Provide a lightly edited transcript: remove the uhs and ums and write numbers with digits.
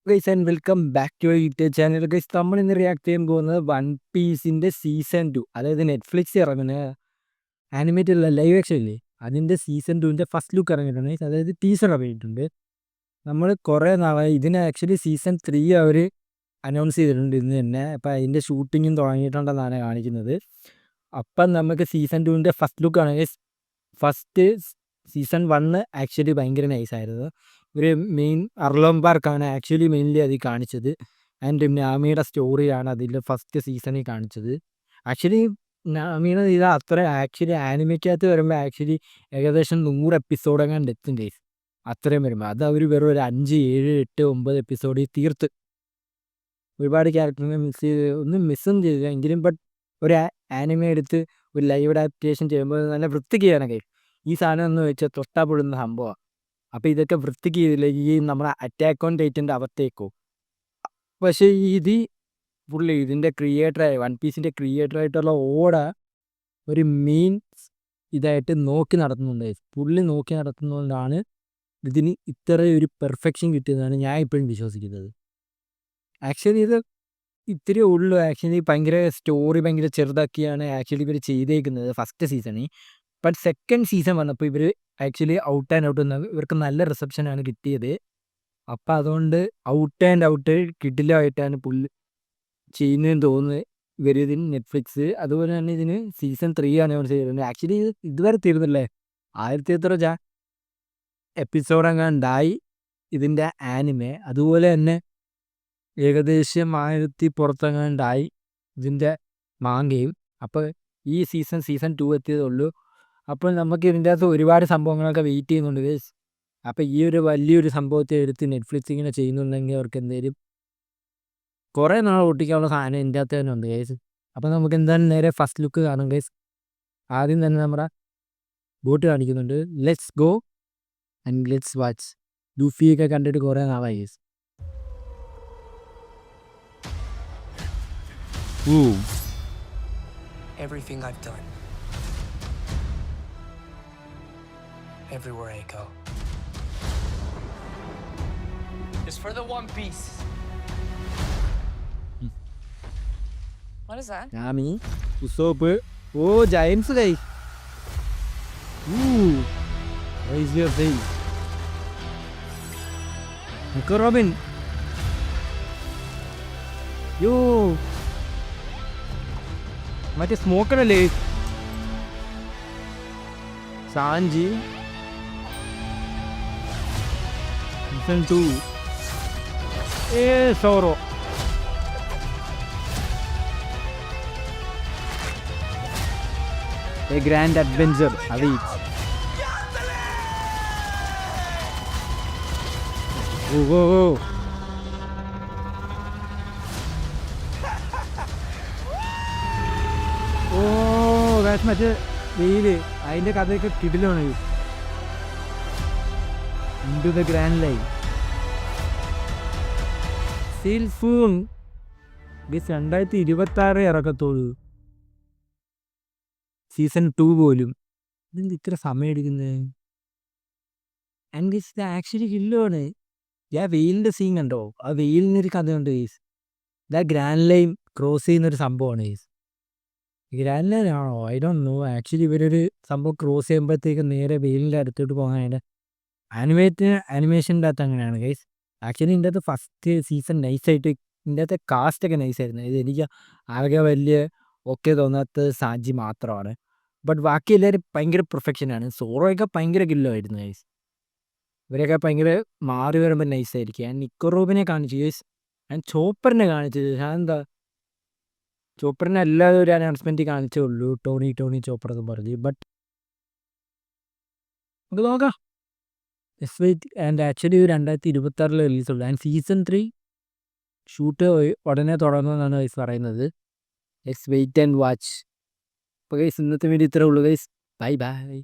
Guys and welcome back to YouTube channel. Guys നമ്മൾ ഇന്ന് react ചെയ്യാൻ പോകുന്നത് വൺ പീസിന്റെ സീസൺ 2, അതായത് നെറ്റ്ഫ്ലിക്സ് ഇറങ്ങുന്ന ആനിമേറ്റഡ് ലൈവ് ആക്ഷൻ ഇല്ലേ, അതിന്റെ സീസൺ 2ന്റെ ഫസ്റ്റ് ലുക്ക് ഇറങ്ങിയിട്ടുണ്ട്. അതായത് ടീസർ ഇറങ്ങിയിട്ടുണ്ട്. നമ്മൾ കുറേ നാളായി ഇതിന് ആക്ച്വലി സീസൺ 3 അവർ അനൗൺസ് ചെയ്തിട്ടുണ്ട് ഇന്ന് തന്നെ. അപ്പം അതിൻ്റെ ഷൂട്ടിങ്ങും തുടങ്ങിയിട്ടുണ്ടെന്നാണ് കാണിക്കുന്നത്. അപ്പം നമുക്ക് സീസൺ 2ന്റെ ഫസ്റ്റ് ലുക്കാണ്. ഫസ്റ്റ് സീസൺ 1 ആക്ച്വലി ഭയങ്കര നൈസായിരുന്നു. ഒരു മെയിൻ അർലോം പാർക്കാണ് ആക്ച്വലി മെയിൻലി അതിൽ കാണിച്ചത്. ആൻഡ് നാമിയുടെ സ്റ്റോറിയാണ് അതിൽ ഫസ്റ്റ് സീസണിൽ കാണിച്ചത്. ആക്ച്വലി നാമിയുടെ ഇത് അത്ര ആക്ച്വലി ആനിമയ്ക്കകത്ത് വരുമ്പോൾ ആക്ച്വലി ഏകദേശം 100 എപ്പിസോഡ് എങ്ങാണ്ട് എത്തും കേസ്. അത്രയും വരുമ്പോൾ അത് അവർ വെറും ഒരു 5, 7, 8, 9 എപ്പിസോഡിൽ തീർത്ത്. ഒരുപാട് ക്യാരക്ടറിനെ ഒന്നും മിസ്സും ചെയ്തില്ല എങ്കിലും. ബട്ട് ഒരു ആനിമ എടുത്ത് ഒരു ലൈവ് അഡാപ്റ്റേഷൻ ചെയ്യുമ്പോൾ നല്ല വൃത്തിക്ക് ചെയ്യണം കേസ്. ഈ സാധനം എന്ന് വെച്ചാൽ തൊട്ടാപ്പൊടുന്ന സംഭവമാണ്. അപ്പോൾ ഇതൊക്കെ വൃത്തിക്ക് ചെയ്തില്ല ഈ നമ്മുടെ അറ്റാക്ക് ഓൺ ടൈറ്റൻ്റെ അവത്തേക്കോ. പക്ഷേ ഇത് പുള്ളി ഇതിൻ്റെ ക്രിയേറ്ററായ വൺ പീസിൻ്റെ ക്രിയേറ്ററായിട്ടുള്ള ഓട ഒരു മെയിൻ ഇതായിട്ട് നോക്കി നടത്തുന്നുണ്ട്. പുള്ളി നോക്കി നടത്തുന്നതുകൊണ്ടാണ് ഇതിന് ഇത്രയൊരു പെർഫെക്ഷൻ കിട്ടിയതാണ് ഞാൻ ഇപ്പോഴും വിശ്വസിക്കുന്നത്. ആക്ച്വലി ഇത് ഇത്തിരി ഉള്ളു. ആക്ച്വലി ഭയങ്കര സ്റ്റോറി ഭയങ്കര ചെറുതാക്കിയാണ് ആക്ച്വലി ഇവർ ചെയ്തേക്കുന്നത് ഫസ്റ്റ് സീസണിൽ. ബട്ട് സെക്കൻഡ് സീസൺ വന്നപ്പോൾ ഇവർ ആക്ച്വലി ഔട്ട് ആൻഡ് ഔട്ട് ഇവർക്ക് നല്ല റിസപ്ഷനാണ് കിട്ടിയത്. അപ്പം അതുകൊണ്ട് ഔട്ട് ആൻഡ് ഔട്ട് കിടിലമായിട്ടാണ് പുള്ളി ചെയ്യുന്നതെന്ന് തോന്നുന്നത് ഇവർ ഇതിന് നെറ്റ്ഫ്ലിക്സ്. അതുപോലെ തന്നെ ഇതിന് സീസൺ 3 അനൗൺസ് ചെയ്തിട്ടുണ്ട്. ആക്ച്വലി ഇതുവരെ തീർന്നില്ലേ, 1000 എപ്പിസോഡ് അങ്ങാണ്ടായി ഇതിൻ്റെ ആനിമെ. അതുപോലെ തന്നെ ഏകദേശം 1000 പുറത്തെങ്ങാണ്ടായി ഇതിൻ്റെ മാങ്കയും. അപ്പോൾ ഈ സീസൺ 2 എത്തിയതേ ഉള്ളൂ. അപ്പോൾ നമുക്ക് ഇതിൻ്റെ അകത്ത് ഒരുപാട് സംഭവങ്ങളൊക്കെ വെയിറ്റ് ചെയ്യുന്നുണ്ട് ഗൈസ്. അപ്പോൾ ഈ ഒരു വലിയൊരു സംഭവത്തെ എടുത്ത് നെറ്റ്ഫ്ലിക്സ് ഇങ്ങനെ ചെയ്യുന്നുണ്ടെങ്കിൽ അവർക്ക് എന്തെങ്കിലും കുറേ നാൾ ഒട്ടിക്കാനുള്ള സാധനം ഇതിൻ്റെ അകത്ത് തന്നെ ഉണ്ട് ഗൈസ്. അപ്പോൾ നമുക്ക് എന്തായാലും നേരെ ഫസ്റ്റ് ലുക്ക് കാണും ഗൈസ്. ആദ്യം തന്നെ നമ്മുടെ ബോട്ട് കാണിക്കുന്നുണ്ട്. Let's go and let's watch. ലൂഫിയൊക്കെ കണ്ടിട്ട് കുറേ നാളായി guys. Everything I've done, everywhere I go, is for the One Piece. What is that? Nami, Usopp, giants guys. Raise your face. Nico Robin. യോ മറ്റേ സ്മോക്കറല്ലേ Sanji. Season 2 Zoro. A grand adventure awaits. ഓ മറ്റേ whale അതിൻ്റെ കഥയൊക്കെ കിടിലാണ്. Into the grand line സീൽഫൂൺ 2026 ഇറക്കത്തോളൂ. സീസൺ 2 പോലും ഇതെന്ത് ഇത്ര സമയം എടുക്കുന്നത്? ആൻഡ് ഗൈസ് ഇത് ആക്ച്വലി കില്ലുമാണ്. ഞാൻ വെയിലിൻ്റെ സീൻ കണ്ടോ? ആ വെയിലിനൊരു കഥയുണ്ട് ഗൈസ്. ഇതാ ഗ്രാൻഡ് ലൈൻ ക്രോസ് ചെയ്യുന്നൊരു സംഭവമാണ് ഗൈസ്. ഗ്രാൻഡ് ലൈൻ ആണോ? I don't know. ആക്ച്വലി ഇവരൊരു സംഭവം ക്രോസ് ചെയ്യുമ്പോഴത്തേക്ക് നേരെ വെയിലിൻ്റെ അടുത്തോട്ട് പോകാൻ അതിൻ്റെ ആനിമേഷൻ്റെ അകത്ത് അങ്ങനെയാണ് ഗൈസ്. ആക്ച്വലി ഇതിൻ്റെ അകത്ത് ഫസ്റ്റ് സീസൺ നൈസായിട്ട് ഇതിൻ്റെ അകത്തെ കാസ്റ്റൊക്കെ നൈസായിരുന്നു. ഇത് എനിക്ക് ആകെ വലിയ ഓക്കെ തോന്നാത്തത് സാജി മാത്രമാണ്. ബട്ട് ബാക്കി എല്ലാവരും ഭയങ്കര പെർഫെക്ഷനാണ്. സോറോയൊക്കെ ഭയങ്കര കില്ലുമായിരുന്നു ഗൈസ്. ഇവരൊക്കെ ഭയങ്കര മാറി വരുമ്പോൾ നൈസായിരിക്കും. ഞാൻ നിക്കോ റോബിനെ കാണിച്ചു ഗൈസ്. ഞാൻ ചോപ്പറിനെ കാണിച്ചത്. ഞാൻ എന്താ ചോപ്പറിനെ അല്ലാതെ ഒരു അനൗൺസ്മെൻറ്റ് കാണിച്ചേ ഉള്ളൂ, ടോണി ചോപ്പർ എന്ന് പറഞ്ഞ്. ബട്ട് നമുക്ക് നോക്കാം. Let's wait. ആൻഡ് ആക്ച്വലി 2026 റിലീസുള്ളൂ. ആൻഡ് സീസൺ 3 ഷൂട്ട് ഉടനെ തുടങ്ങുമെന്നാണ് ഗൈസ് പറയുന്നത്. Let's wait and watch. അപ്പോൾ ഗൈസ് ഇന്നത്തെ വീഡിയോ ഇത്രേ ഉള്ളൂ ഗൈസ്. Bye bye.